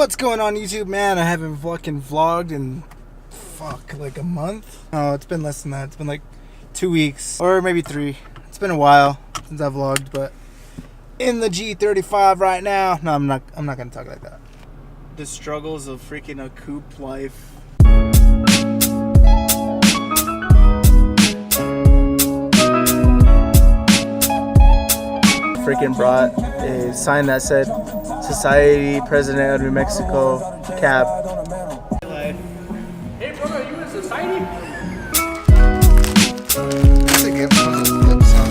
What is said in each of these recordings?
What's going on YouTube, man? I haven't fucking vlogged in like a month. No, it's been less than that. It's been like 2 weeks or maybe 3. It's been a while since I vlogged, but in the G35 right now. No, I'm not gonna talk like that. The struggles of freaking a coupe life. Freaking brought a sign that said Society President of New Mexico cab. Hey brother, are you in society? That's a good flip song.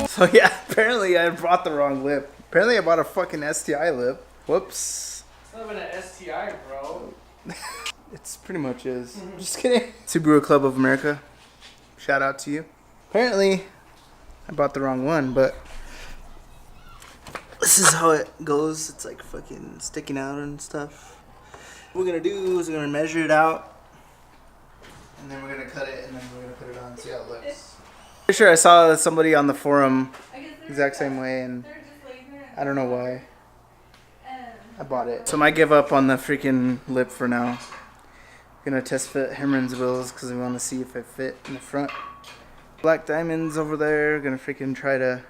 So yeah, apparently I bought the wrong lip. Apparently I bought a fucking STI lip. Whoops. It's not even an STI, bro. It's pretty much is. Just kidding. Subaru Club of America. Shout out to you. Apparently, I bought the wrong one, but this is how it goes. It's like fucking sticking out and stuff. What we're gonna do is we're gonna measure it out, and then we're gonna cut it, and then we're gonna put it on and see how it looks. Pretty sure I saw somebody on the forum exact same way, and I don't know why. I bought it. So I might give up on the freaking lip for now. Gonna test fit Hemron's wheels because we want to see if it fit in the front. Black diamonds over there. Gonna freaking try to.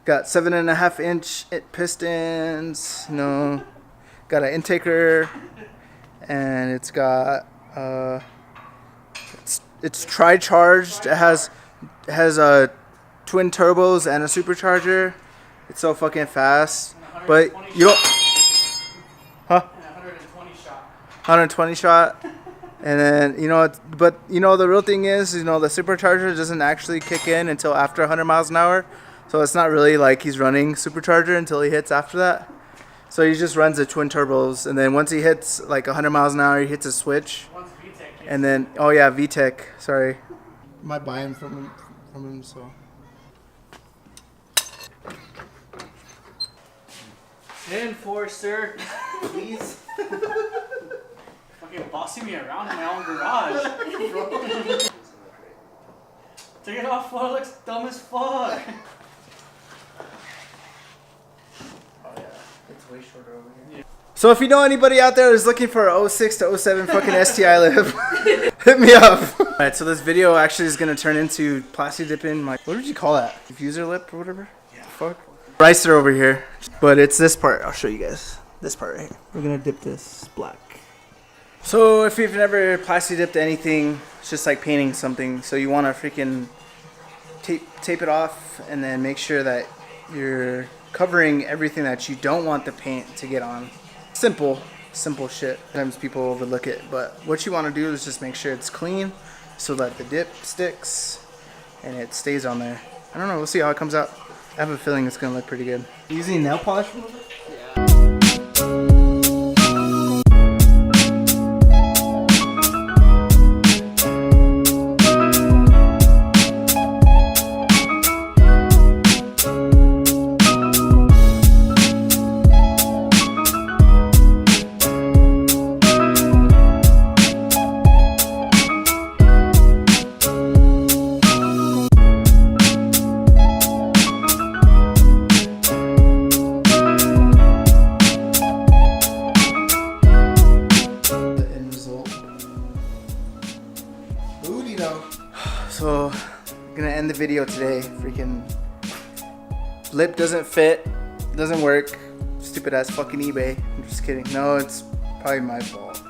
Got 7.5 inch pistons. No, got an intaker, and it's got it's tri-charged. It has twin turbos and a supercharger. It's so fucking fast, but you don't. Huh? 120 shot. And then, but the real thing is, the supercharger doesn't actually kick in until after 100 miles an hour. So it's not really like he's running supercharger until he hits after that. So he just runs the twin turbos. And then once he hits like 100 miles an hour, he hits a switch. And then, oh yeah, VTEC, sorry. I might buy him from him, so. Enforcer, please. Fucking bossing me around in my own garage. Take it off, bro. It looks dumb as fuck. Oh yeah, it's way shorter over here. Yeah. So if you know anybody out there who's looking for a 06 to 07 fucking STI lip, hit me up. Alright, so this video actually is gonna turn into plasti dipping my, what did you call that? Diffuser lip or whatever? Yeah. Fuck. Ricer over here. But it's this part, I'll show you guys. This part right here. We're gonna dip this black. So if you've never plasti dipped anything, it's just like painting something. So you wanna freaking tape it off and then make sure that you're covering everything that you don't want the paint to get on. Simple shit. Sometimes people overlook it, but what you want to do is just make sure it's clean so that the dip sticks and it stays on there. I don't know, we'll see how it comes out. I have a feeling it's gonna look pretty good. Using nail polish remover? Yeah. So, I'm gonna end the video today. Freaking lip doesn't fit, doesn't work. Stupid ass fucking eBay. I'm just kidding. No, it's probably my fault.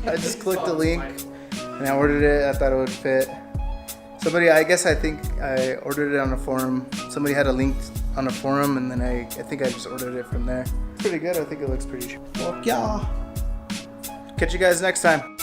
I just clicked the link and I ordered it. I thought it would fit. I think I ordered it on a forum. Somebody had a link on a forum, and then I think I just ordered it from there. It's pretty good. I think it looks pretty. Fuck yeah. Catch you guys next time.